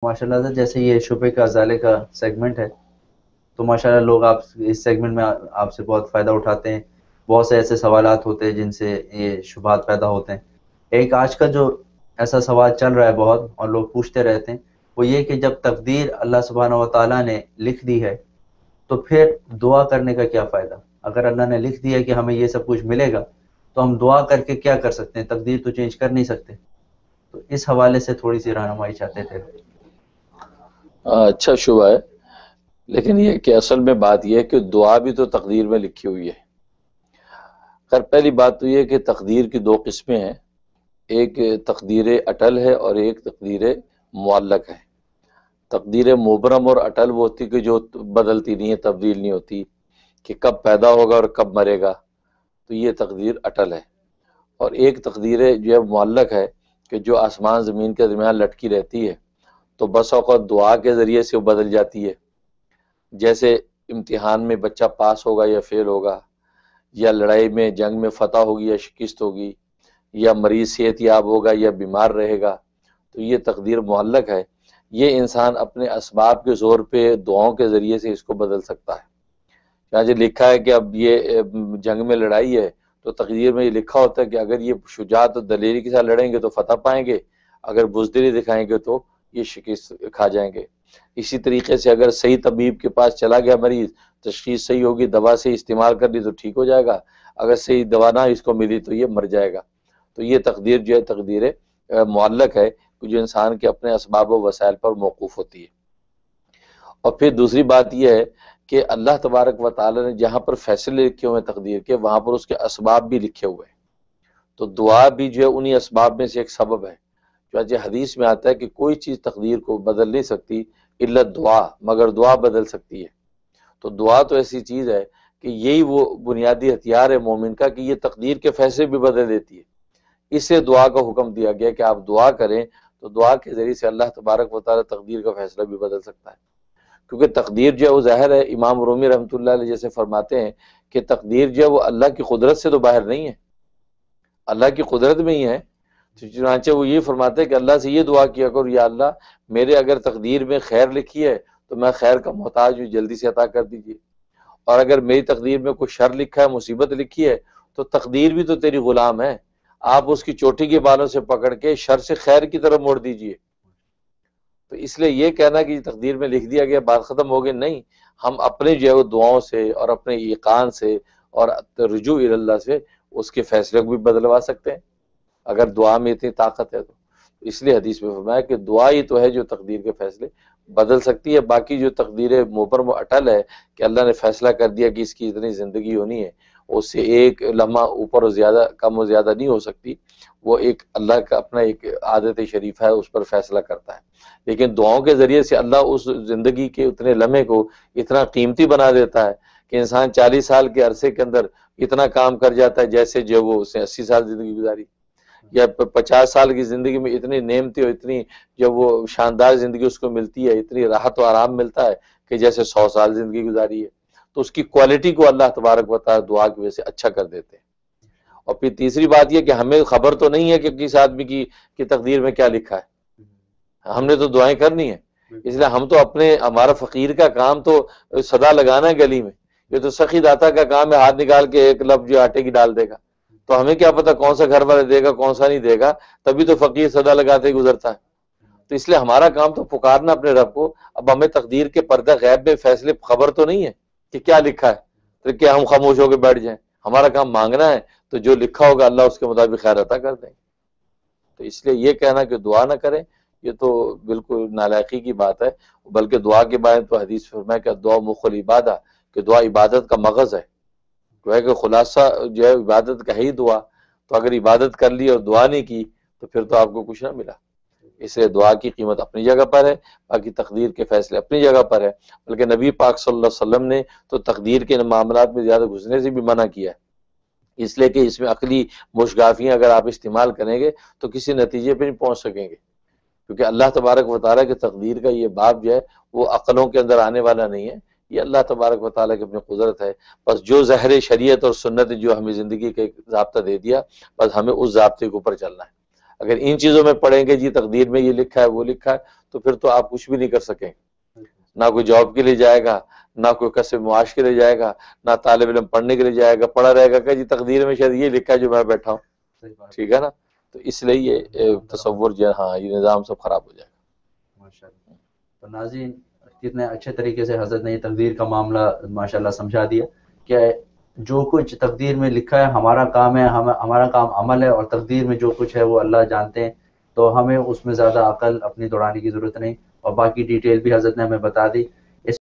ماشاءاللہ سے جیسے یہ شبہ کا ازالے کا سیگمنٹ ہے، تو ماشاءاللہ لوگ آپ اس سیگمنٹ میں آپ سے بہت فائدہ اٹھاتے ہیں. بہت سے ایسے سوالات ہوتے ہیں جن سے یہ شبہات پیدا ہوتے ہیں. ایک آج کا جو ایسا سوال چل رہا ہے بہت اور لوگ پوچھتے رہتے ہیں، وہ یہ کہ جب تقدیر اللہ سبحانہ و تعالیٰ نے لکھ دی ہے تو پھر دعا کرنے کا کیا فائدہ؟ اگر اللہ نے لکھ دیا کہ ہمیں یہ سب کچھ ملے گا تو ہم دعا کر کے کیا کر سکتے ہیں؟ تقدیر تو چینج کر نہیں سکتے. تو اس حوالے سے تھوڑی سی رہنمائی چاہتے تھے. اچھا شبہ ہے، لیکن یہ کہ اصل میں بات یہ ہے کہ دعا بھی تو تقدیر میں لکھی ہوئی ہے. خیر پہلی بات تو یہ کہ تقدیر کی دو قسمیں ہیں، ایک تقدیر اٹل ہے اور ایک تقدیر معلق ہے. تقدیر مبرم اور اٹل وہ ہوتی کہ جو بدلتی نہیں ہے، تبدیل نہیں ہوتی، کہ کب پیدا ہوگا اور کب مرے گا، تو یہ تقدیر اٹل ہے. اور ایک تقدیر جو ہے معلق ہے کہ جو آسمان زمین کے درمیان لٹکی رہتی ہے، تو بس اوقات دعا کے ذریعے سے وہ بدل جاتی ہے. جیسے امتحان میں بچہ پاس ہوگا یا فیل ہوگا، یا لڑائی میں جنگ میں فتح ہوگی یا شکست ہوگی، یا مریض صحت یاب ہوگا یا بیمار رہے گا، تو یہ تقدیر معلق ہے. یہ انسان اپنے اسباب کے زور پہ دعاؤں کے ذریعے سے اس کو بدل سکتا ہے. چنانچہ لکھا ہے کہ اب یہ جنگ میں لڑائی ہے تو تقدیر میں یہ لکھا ہوتا ہے کہ اگر یہ شجاعت و دلیری کے ساتھ لڑیں گے تو فتح پائیں گے، اگر بزدلی دکھائیں گے تو یہ شکست کھا جائیں گے. اسی طریقے سے اگر صحیح طبیب کے پاس چلا گیا مریض، تشخیص صحیح ہوگی، دوا سے استعمال کر لی تو ٹھیک ہو جائے گا، اگر صحیح دوا نہ اس کو ملی تو یہ مر جائے گا. تو یہ تقدیر جو ہے تقدیر معلق ہے جو انسان کے اپنے اسباب و وسائل پر موقوف ہوتی ہے. اور پھر دوسری بات یہ ہے کہ اللہ تبارک و تعالی نے جہاں پر فیصلے لکھے ہوئے ہیں تقدیر کے، وہاں پر اس کے اسباب بھی لکھے ہوئے ہیں. تو دعا بھی جو ہے انہی اسباب میں سے ایک سبب ہے. چنانچہ حدیث میں آتا ہے کہ کوئی چیز تقدیر کو بدل نہیں سکتی الا دعا، مگر دعا بدل سکتی ہے. تو دعا تو ایسی چیز ہے کہ یہی وہ بنیادی ہتھیار ہے مومن کا کہ یہ تقدیر کے فیصلے بھی بدل دیتی ہے. اس سے دعا کا حکم دیا گیا کہ آپ دعا کریں، تو دعا کے ذریعے سے اللہ تبارک و تعالی تقدیر کا فیصلہ بھی بدل سکتا ہے. کیونکہ تقدیر جو ہے وہ ظاہر ہے، امام رومی رحمۃ اللہ علیہ جیسے فرماتے ہیں کہ تقدیر جو ہے وہ اللہ کی قدرت سے تو باہر نہیں ہے، اللہ کی قدرت میں ہی ہے. چنانچہ وہ یہ فرماتے ہیں کہ اللہ سے یہ دعا کیا کرو، یا اللہ میرے اگر تقدیر میں خیر لکھی ہے تو میں خیر کا محتاج ہوں، جلدی سے عطا کر دیجیے، اور اگر میری تقدیر میں کوئی شر لکھا ہے، مصیبت لکھی ہے، تو تقدیر بھی تو تیری غلام ہے، آپ اس کی چوٹی کے بالوں سے پکڑ کے شر سے خیر کی طرف موڑ دیجیے. تو اس لیے یہ کہنا کہ تقدیر میں لکھ دیا گیا بات ختم ہو گئی، نہیں، ہم اپنے جو ہے وہ دعاؤں سے اور اپنے ایقان سے اور رجوع اللہ سے اس کے فیصلے کو بھی بدلوا سکتے ہیں اگر دعا میں اتنی طاقت ہے. تو اس لیے حدیث میں فرمایا کہ دعا ہی تو ہے جو تقدیر کے فیصلے بدل سکتی ہے. باقی جو تقدیر مبرم و اٹل ہے کہ اللہ نے فیصلہ کر دیا کہ اس کی اتنی زندگی ہونی ہے، اس سے ایک لمحہ اوپر و زیادہ کم و زیادہ نہیں ہو سکتی، وہ ایک اللہ کا اپنا ایک عادت شریف ہے، اس پر فیصلہ کرتا ہے. لیکن دعاؤں کے ذریعے سے اللہ اس زندگی کے اتنے لمحے کو اتنا قیمتی بنا دیتا ہے کہ انسان 40 سال کے عرصے کے اندر اتنا کام کر جاتا ہے جیسے جو وہ اس نے 80 سال زندگی گزاری، یا 50 سال کی زندگی میں اتنی نعمتیں اور اتنی جب وہ شاندار زندگی اس کو ملتی ہے، اتنی راحت و آرام ملتا ہے کہ جیسے 100 سال زندگی گزاری ہے. تو اس کی کوالٹی کو اللہ تبارک و تعالی دعا کی وجہ سے اچھا کر دیتے ہیں. اور پھر تیسری بات یہ کہ ہمیں خبر تو نہیں ہے کہ کس آدمی کی تقدیر میں کیا لکھا ہے، ہم نے تو دعائیں کرنی ہیں. اس لیے ہم تو ہمارا فقیر کا کام تو صدا لگانا ہے گلی میں، یہ تو سخی داتا کا کام ہے، ہاتھ نکال کے ایک لفظ جو آٹے کی ڈال دے گا. تو ہمیں کیا پتا کون سا گھر والے دے گا کون سا نہیں دے گا، تبھی تو فقیر صدا لگاتے ہی گزرتا ہے. تو اس لیے ہمارا کام تو پکارنا اپنے رب کو. اب ہمیں تقدیر کے پردہ غیب میں فیصلے خبر تو نہیں ہے کہ کیا لکھا ہے، تو کیا ہم خاموش ہو کے بیٹھ جائیں؟ ہمارا کام مانگنا ہے، تو جو لکھا ہوگا اللہ اس کے مطابق خیر عطا کر دیں گے. تو اس لیے یہ کہنا کہ دعا نہ کریں یہ تو بالکل نالائقی کی بات ہے. بلکہ دعا کے بارے میں تو حدیث فرمایا کہ دعا مخ العبادہ، کہ دعا عبادت کا مغز ہے، جو ہے کہ خلاصہ جو ہے عبادت کا ہی دعا. تو اگر عبادت کر لی اور دعا نہیں کی تو پھر تو آپ کو کچھ نہ ملا. اس لیے دعا کی قیمت اپنی جگہ پر ہے، باقی تقدیر کے فیصلے اپنی جگہ پر ہے. بلکہ نبی پاک صلی اللہ علیہ وسلم نے تو تقدیر کے معاملات میں زیادہ گھسنے سے بھی منع کیا ہے، اس لیے کہ اس میں عقلی مشگافیاں اگر آپ استعمال کریں گے تو کسی نتیجے پہ نہیں پہنچ سکیں گے. کیونکہ اللہ تبارک و تعالیٰ کی تقدیر کا یہ باب جو ہے وہ عقلوں کے اندر آنے والا نہیں ہے، یہ اللہ تبارک و تعالیٰ کی اپنی قدرت ہے. بس جو ظاہر شریعت اور سنت جو ہمیں زندگی کا ایک ضابطہ دے دیا، بس ہمیں اس ضابطے کے اوپر چلنا ہے. اگر ان چیزوں میں پڑھیں گے جی تقدیر میں یہ لکھا ہے وہ لکھا ہے، تو پھر تو آپ کچھ بھی نہیں کر سکیں، نہ کوئی جاب کے لیے جائے گا، نہ کوئی کسب معاش کے لیے جائے گا، نہ طالب علم پڑھنے کے لیے جائے گا، پڑھا رہے گا کہ جی تقدیر میں شاید یہ لکھا ہے جو میں بیٹھا ہوں، صحیح بات ٹھیک ہے نا؟ تو اس لیے یہ تصور جو ہے ہاں یہ نظام سب خراب ہو جائے گا۔ ماشاءاللہ۔ تو ناظرین، کتنے اچھے طریقے سے حضرت نے یہ تقدیر کا معاملہ ماشاءاللہ سمجھا دیا کہ جو کچھ تقدیر میں لکھا ہے ہمارا کام ہے، ہمارا کام عمل ہے، اور تقدیر میں جو کچھ ہے وہ اللہ جانتے ہیں، تو ہمیں اس میں زیادہ عقل اپنی دوڑانے کی ضرورت نہیں، اور باقی ڈیٹیل بھی حضرت نے ہمیں بتا دی۔